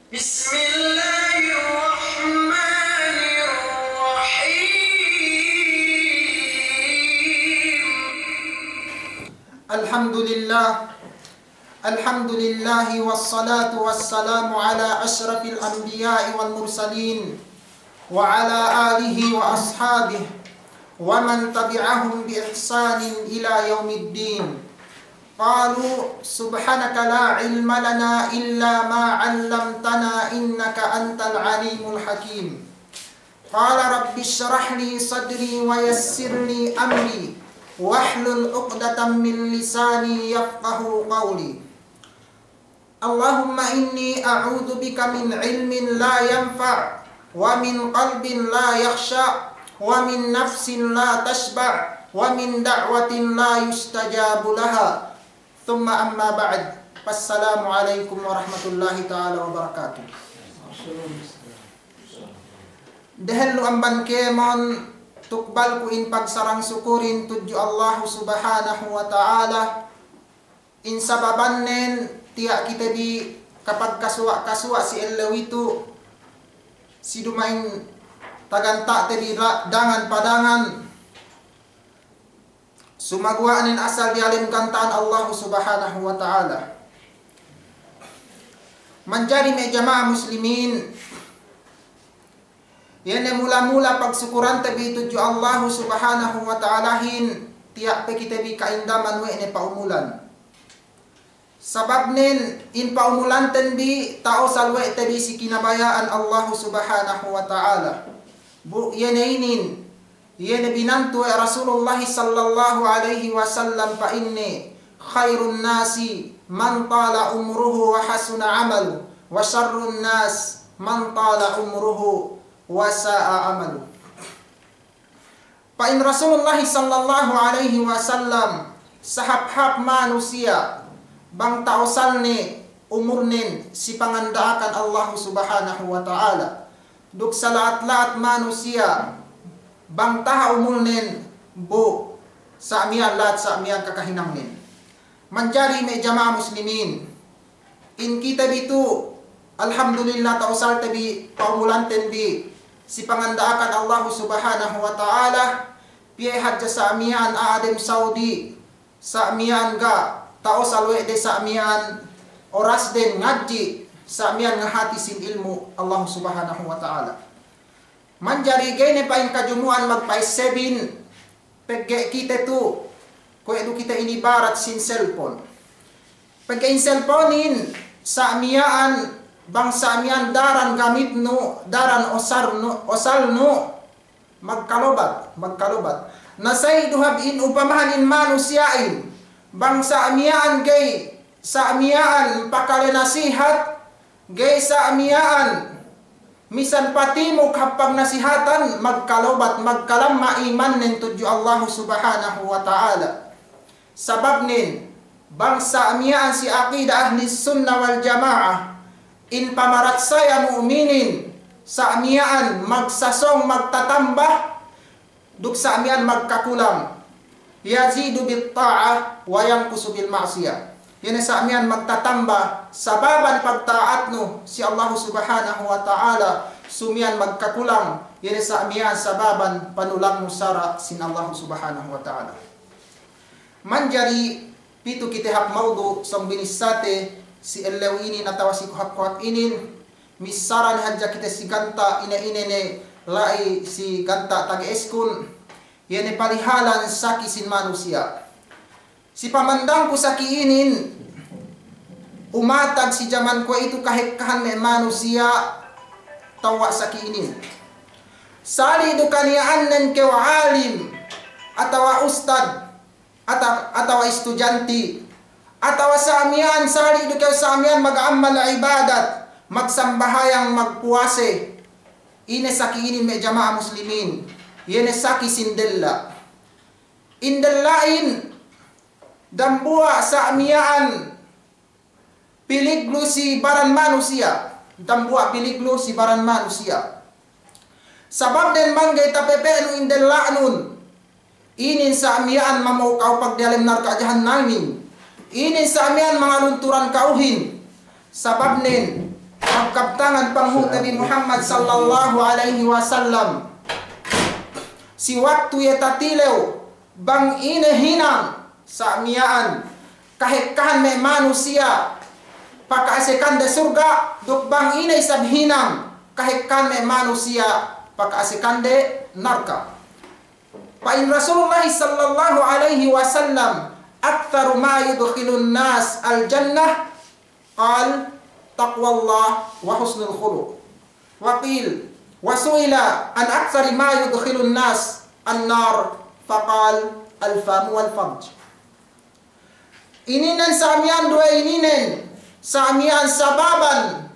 Bismillahirrahmanirrahim. Alhamdulillah wassalatu wassalamu ala asyrafil anbiya'i wal mursalin wa ala alihi wa ashabihi wa man tabi'ahum bi ihsanin ila yaumiddin. Qalu subhanaka la ilma lana illa ma 'allamtana innaka antal alimul hakim. Qala rabbi shrah li sadri wa yassir li amri wahlul 'uqdatam min lisani yafqahu qawli. Allahumma inni a'udzu bika min ilmin la yanfa' wa min qalbin la yakhsha' wa min nafsin la tashba' wa min da'watin la yustajabu laha. Thumma amma ba'd. Assalamualaikum warahmatullahi ta'ala wabarakatuh. Dahil lu amban kemon tukbal ku in pagsarang sukurin tuju Allah subhanahu wa ta'ala in sababannen tiyak kita di kapag kaswa si elaw itu si dumain tagantak tadi dangan padangan sumagwaanin asal dialim kantaan Allah subhanahu wa ta'ala. Menjadi jamaah muslimin yan mula-mula pagsukuran tabi tuju Allah subhanahu wa ta'ala hin tiyak pe kita bi kaindaman we ne paumulan. Sabab nin in paumulan tenbi tao salwe tabi si kinabayaan Allah subhanahu wa ta'ala. Bu yeneinin yene binantu Rasulullah sallallahu alaihi wasallam pa inni khairun nasi man tala umruhu wa hasuna amalu wa syarrun nas man tala umruhu wa sa'a amalu. Pa in Rasulullah sallallahu alaihi wasallam sahab-hab manusia bang taosan ni umurnin si pangandaakan Allah subhanahu wa ta'ala duk sa lahat-lahat manusia bang taha umulnin bu sa amiyan lahat sa amiyan kakahinangnin. Menjadi me jamaah muslimin in kita bitu alhamdulillah tausal tabi paumulanten bi si pangandaakan Allah subhanahu wa ta'ala piyehat sa amiyan aadem Saudi sa amiyan ga tausal we de sa amiyan oras den ngaji sa amiyan ngahati sin ilmu Allah subhanahu wa ta'ala. Manjari gene pa in kajumuan magpaisebin pegge kita tu ko edu kita ini barat sin cellphone pegge in cellphonein sa amiyaan bang sa amiyan daran gamit no daran osal no magkalobat nasay duhab in upamahan in manusiain bang sa amiyaan gay sa amiyaan pakale nasihat gay sa amiyaan misan pati mo kapag nasihatan magkalobat magkalam maiman nin tuju Allah subhanahu wa ta'ala. Sabab nin bang sa amiyaan si aqida ahli sunnah wal jamaah in pamarat saya mu'minin sa amiyaan magsasong magtatambah duk sa amiyaan magkakulam yazidu bit ta'ah wa yanqusu bil ma'siyah. Yan sa amiyan magtatamba sababan pagtaat no si Allah subhanahu wa ta'ala sumiyan magkakulang yan sa amiyan sababan panulang musara sin Allah subhanahu wa ta'ala. Manjari pitu kita hak maudu som binisate si elaw ini natawa si kuhak inin misaran hadja kita si ganta ina ne lai si ganta tagi eskun yan palihalan saki sin manusia. Si pamandang ko sa kiinin umatag si zaman ko itu kahikahan me manusia tawa sa kiinin. Sali do kaniyaan nen ke alim atawa ustad atawa estudyante atawa sa amiyan sali do ke sa amiyan mag-amal ibadat magsambahayang magpuase ine sa kiinin me jamaah muslimin yene saki sindella indellain dambua sa amiyaan piliglo si baran manusia dambua piliglo si baran manusia sabab den manggay tapepenu indellanun inin sa amiyaan mamaukaw pagdialim narka jahannamin inin sa amiyaan mga lunturan kauhin sabab nen magkabtangan panghu Nabi Muhammad sallallahu alaihi wasallam si waktu ya tatilew bang inahinang sa amiyaan kahikahan may manusia pakaasikan de surga duk bang inay sabhinang kahikahan may manusia pakaasikan de narka. Pa in Rasulullah sallallahu alaihi wasallam aktsaru ma yudkhilun nas al jannah qal taqwallah wa husnul khuluq. Wa qil wa su'ila an aktsari ma yudkhilun nas an-nar faqal al-fam wal farj. Ininan sa amian dua ininen sa amian sababan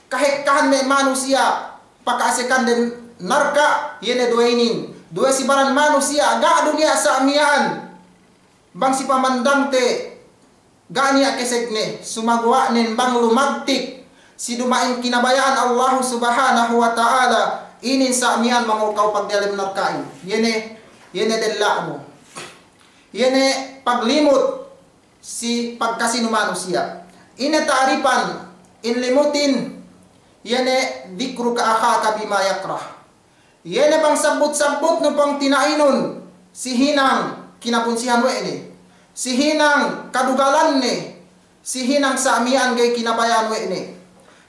kahikahan may manusia pakaasikan den narka yene dua inin dua sibaran manusia ga dunia sa amian bang si pamandang te gania kesegne sumagwa nen bang lumagtik si dumain kinabayaan Allah subhanahu wa ta'ala inin sa amian mangukaw pagdalim narkain yene della mo yene paglimot si pagkasino manusia ina taaripan inlimutin yene dikru ka akhaka bima yakrah yene bang sabut-sabut no pang tinainon si hinang kinapunsihan we ini si hinang kadugalan ni si hinang sa amian gay kinabayan we ini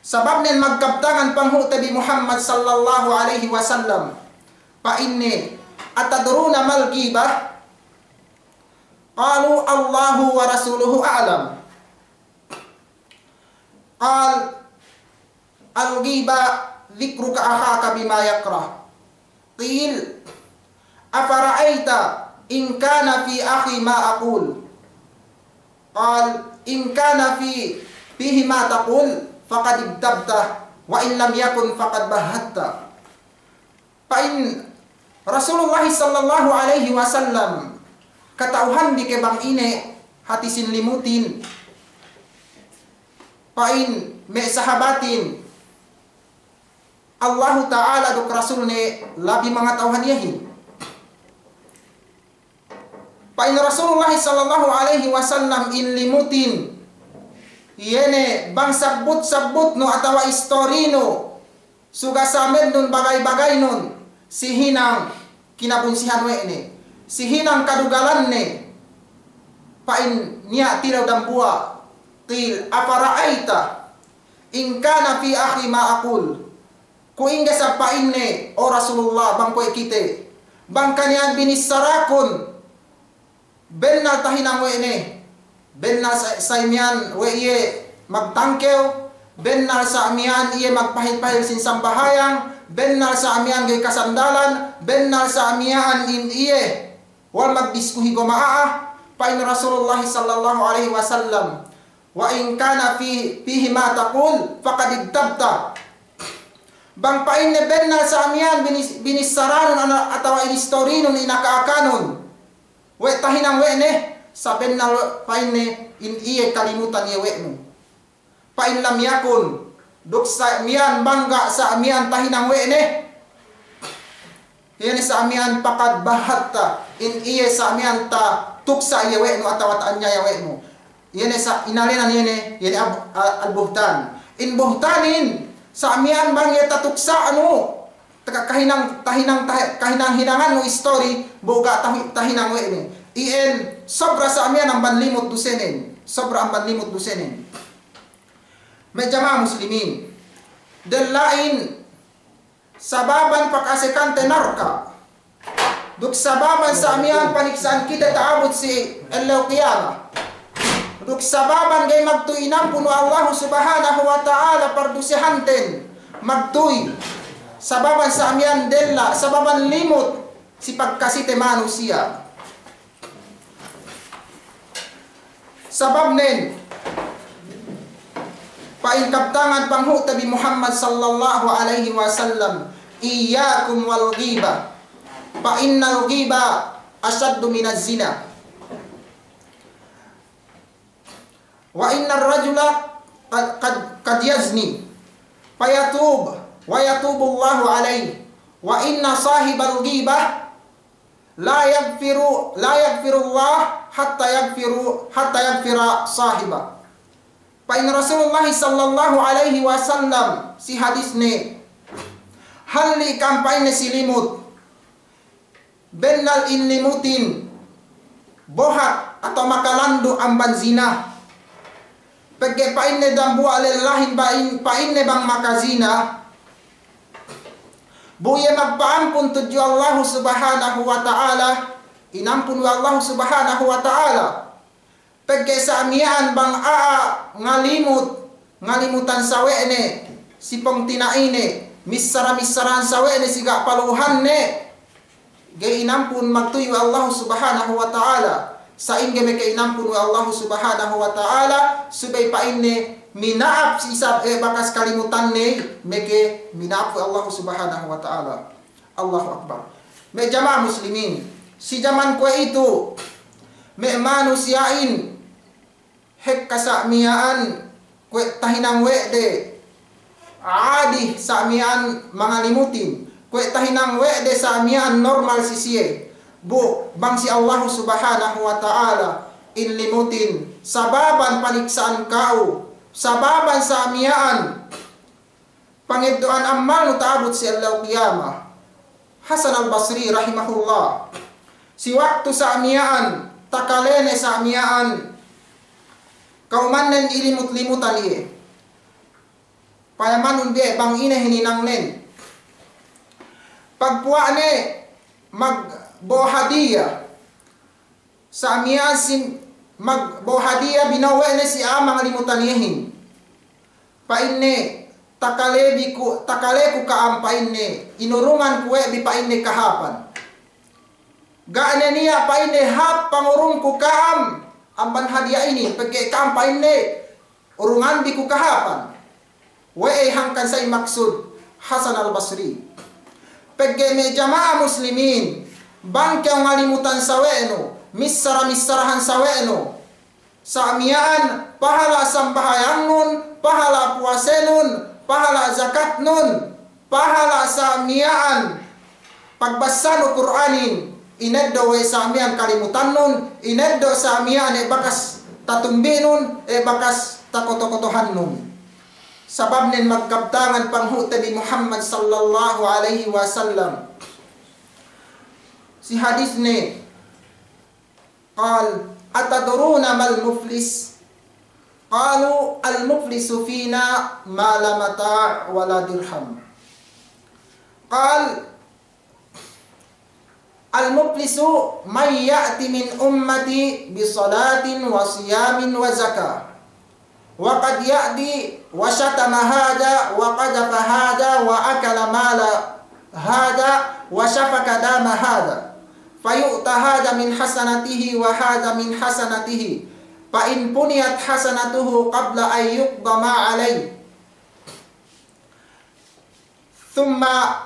sabab nen magkabtangan panghu Nabi Muhammad sallallahu alaihi wasallam pa inni atadruna mal ghibah qalu Allahu wa rasuluhu a'lam qal al ghibah dzikruka akhaka bima yakrah qil afara'aita in kana fi akhi ma aqul qal in kana fihi ma taqul faqad ibtabta wa in lam yakun faqad bahatta. Pa in Rasulullah sallallahu alaihi wasallam katauhan di kebang ine hati sin limutin pa in me sahabatin Allah Ta'ala duk Rasul ne labi mga tauhan yahin. Pa in Rasulullah sallallahu alaihi wasallam in limutin yene bang sabut-sabut no atawa istorino suga samed nun bagay-bagay nun si hinang kinapunsihan we ne si hinang kadugalan ne pa in niya tilaw dambua til afara'aita in kana fi akhi ma aqul ku ingga sa pain ne o Rasulullah bang ko ikite bang kanyan binisarakon benna tahinang we ne benna sa imian we iye magtangkew benna sa amian iye magpahil-pahil sin sambahayang benna sa amian gay kasandalan benna sa amian in iye wal magdiskuhi gomaa pa in Rasulullah sallallahu alaihi wasallam wa in kana fihi ma taqul faqad idtabta bang pain ne benna sa amian binisaranon atawa inistorinon inakaakanon we tahinang we ne sa benna pain ne in iye kalimutan ye we mo pa in lam yakun duk sa amian bangga sa amian tahinang we ne yan sa amian pakad bahatta in iye sa amian ta tuksa ye we no atawa ta anya ye we mo yan sa inalinan yan al-buhtan in buhtanin sa amian bang yata tuksa ano kahinang hinangan no story boga tahinang we ni ien sobra sa amian ang banlimot dusenen sobra ang banlimot dusenen may jamaah muslimin dalain sababan pakasikante narka duk sababan sa amian paniksaan kita taabot si Allah qiyamah duk sababan gay magtuinam puno Allah subhanahu wa ta'ala pardusihanten magtuy sababan sa amian della sababan limot si pagkasite manusia sabab nen paingkaptangan panghu Nabi Muhammad sallallahu alaihi wasallam iyyakum wal ghibah fa innal ghibah asaddu minaz zina wa innar rajula qad yazni fayatub wa yatubu Allahu alayhi wa inna sahibal ghibah la yaghfiru Allah hatta yaghfira sahibah. Pain Rasulullah sallallahu alaihi wasallam si hadis ne halli kampanye silimut benal inlimutin bohat atau makalandu amban zina pege pain ne dambu alillahin pain ne bang makazina buye magpaampun tuju Allah subhanahu wa ta'ala inampun wa Allah subhanahu wa ta'ala pege saamian bang ngalimutan sawene si pongtinaine misara-misaran sawene siga paluhan ne ge inampun magtuyu Allah subhanahu wa ta'ala saingge meke inampun wa Allah subhanahu wa ta'ala subay painne minaap si isab bakas kalimutan ne meke minaap wa Allah subhanahu wa ta'ala. Allahu akbar. Me jamaah muslimin si zaman kue itu me manusiain hek kasamiaan kue tahinang wede adi samian mangalimutin kue tahinang wede samian normal sisie bu bangsi Allah subhanahu wa ta'ala inlimutin sababan paniksaan kau sababan samian pangiddoan amal nu taabot si Allah qiyamah. Hasan al-Basri rahimahullah si waktu samian takalene samian kaumanen ilimut-limutan iye payamanun dia bang ine hininang nen pagpuane magbohadiya samian sim magbohadiya binawene si amang limutan yehin painne takaleku kaam painne inurungan kue bi painne kahapan gaane niya painne hap pangurungku kaam amban hadiah ini peke kampay ne urungan di kukahapan wae hangkan say maksud Hasan al-Basri pege me jamaah muslimin bangke ngalimutan saweno misarahan saweno samian pahala sambahayang nun pahala puasenun pahala zakat nun pahala samian pagbasa Qur'anin ineddo we samian kalimutan nun ineddo samian bakas tatumbinun bakas takoto-kotohan nun sabab nin magkabtangan panghuta di Muhammad sallallahu alaihi wasallam si hadis ne qal atadruna mal muflis qalu al muflisu fina ma la mata' wala dirham qal al-muflisu may ya'ti min ummati bi salatin wa siyamin wa zakah wa qad ya'di wa shatama hada wa qadafa hada wa akala mala hada wa shafaka dama hada fayu'ta hada min hasanatihi wa hada min hasanatihi fa in puniyat hasanatuhu qabla an yuqda ma alayhi thumma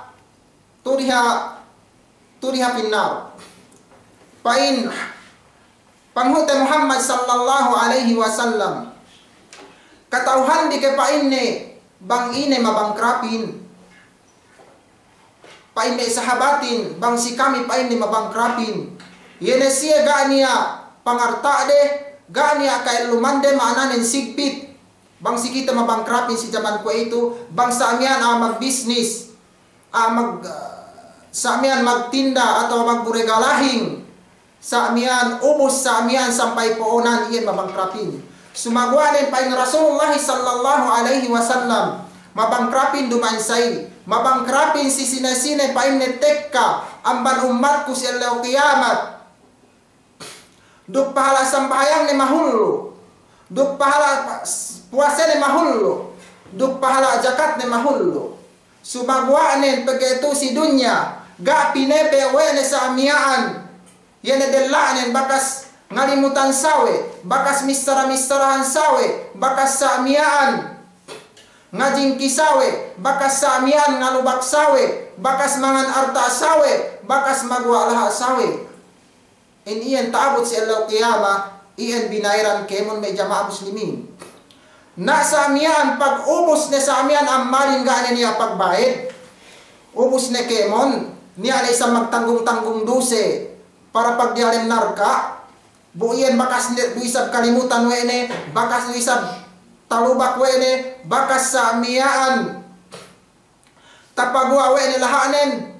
turiha finnar pain panghuta Muhammad sallallahu alaihi wasallam katauhan di kepainne bang ine mabangkrapin painne sahabatin bang si kami painne mabangkrapin yene siya gania pangarta de gania kay lumande maananen sigpit bang si kita mabangkrapin si zaman ko itu bang sa amian magbisnis samian magtinda atau magburegalahing samian ubos samian sampai poonan iyan mabangkrapin sumagwanin pain Rasulullah sallallahu alaihi wasallam mabangkrapin dumansay mabangkrapin si sinasine pain netekka amban umatku si Allah kiamat duk pahala sampahayang ni mahullo duk pahala puasa ni mahullo duk pahala zakat ni mahullo sumagwanin pagetu si dunya ga pinepe wene sa amiaan yene delanen bakas ngalimutan sawe bakas mistara-mistarahan sawe bakas sa amiaan ngajing kisawe bakas sa amiaan ngalubak sawe bakas mangan arta sawe bakas magwalaha sawe in iyan taabot si Allah qiyamah iyan binairan kemon may jamaah muslimin na sa amiaan pag ubos na sa amiaan amalin gaan niya pagbayad ubos na kemon niya na isang magtanggung-tanggung duse para pag dialem narka buiyan bakas duisab kalimutan wene bakas duisab talubak wene bakas sa amiyaan tapagwa wene lahanen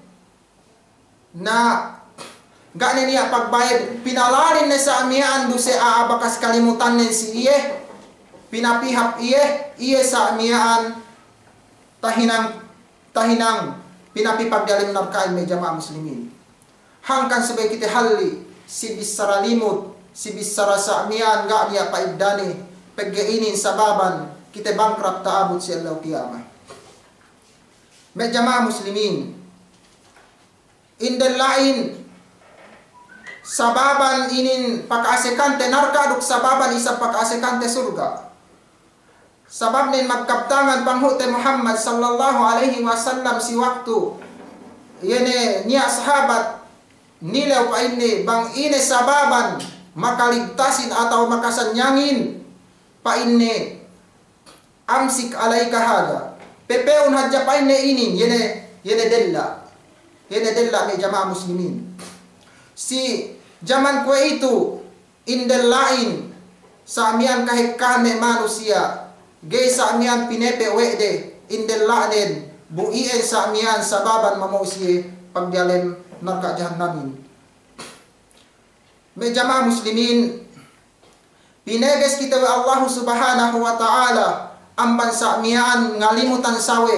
na gani niya pagbayad pinalalin na sa amiyaan do se bakas kalimutan nen si iye pinapihap iye sa amiyaan tahinang pinapipagdalim narkain may jamaah muslimin hangkan sabay kiti halli si bisara limot si bisara sa amiyaan ga niya paibdani paggainin sa baban kita bankrupt taabot si Allah kiyama may jamaah muslimin indel lain sababan inin pag-asikante narkaduk sababan isa pag-asikante surga sabab nin magkaptangan panghute Muhammad sallallahu alaihi wasallam si waktu yene niya sahabat nilaw pa ini bang ini sababan makaligtasin atau makasanyangin pa ini amsik alaika hada pepeun hadja pa ini yene della ni jamaah muslimin si zaman ko itu indel lain sa amian kahit kame manusia gay sa amian pinepe wede indel lain buien sa amian sababan mamausi pagdialem narka jahannamin may jamaah muslimin pineges kita wa Allah subhanahu wa ta'ala amban sa amian ngalimutan sawe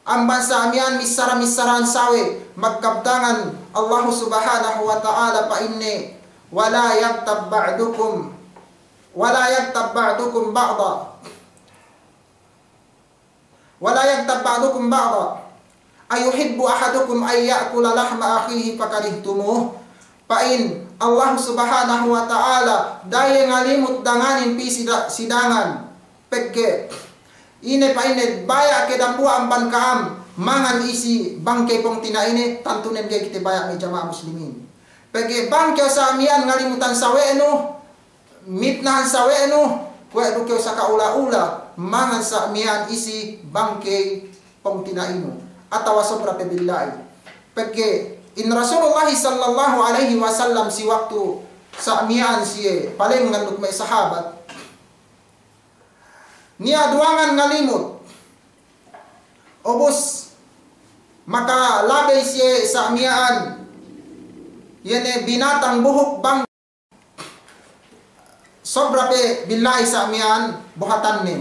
amban sa amian misara-misaran sawe magkabdangan Allah subhanahu wa ta'ala pa inni wala yagtab ba'dukum ba'da ayuhibbu ahadukum ay ya'kula lahma akhihi fakarihtumuh pain Allah subhanahu wa ta'ala daya ngalimut danganin pi sidangan pegge ine pa ine baya ke dambua amban kaam mangan isi bangke pong tinaine tantunen gay kita baya may jamaah muslimin pegge bangke sa amian ngalimutan saweno mitnahan saweno kwe dukew sa kaula-ula mangan sa amian isi bangke pong tinaino atawa sobra pebillahi pegge in Rasulullah sallallahu alaihi wasallam si waktu sa amian siye paling nganduk may sahabat niya duangan ngalimut obos maka labay siya sa amiyaan yene binatang buhok bang sobra pe billahi sa amiyaan buhatan nin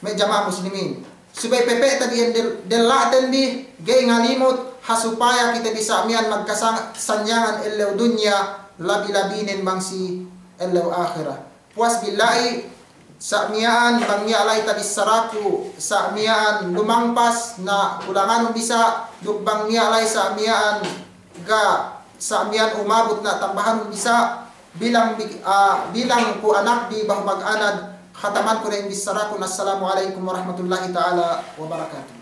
may jamaah muslimin subay pepe tadi delaten di gay ngalimut hasupaya kita bisa amiyaan magkasanyangan elew dunya labi-labinin bangsi elew akhirah puas billahi sa miyaan bangyalay tabisaraku sa miyaan lumangpas na kulangan bisa dugbang miyalay sa miyaan ga sa miyaan umabot na tambahan bisa bilang ku anak di bah mag-anad khataman ko na yung bisaraku. Assalamualaikum warahmatullahi ta'ala wabarakatuh.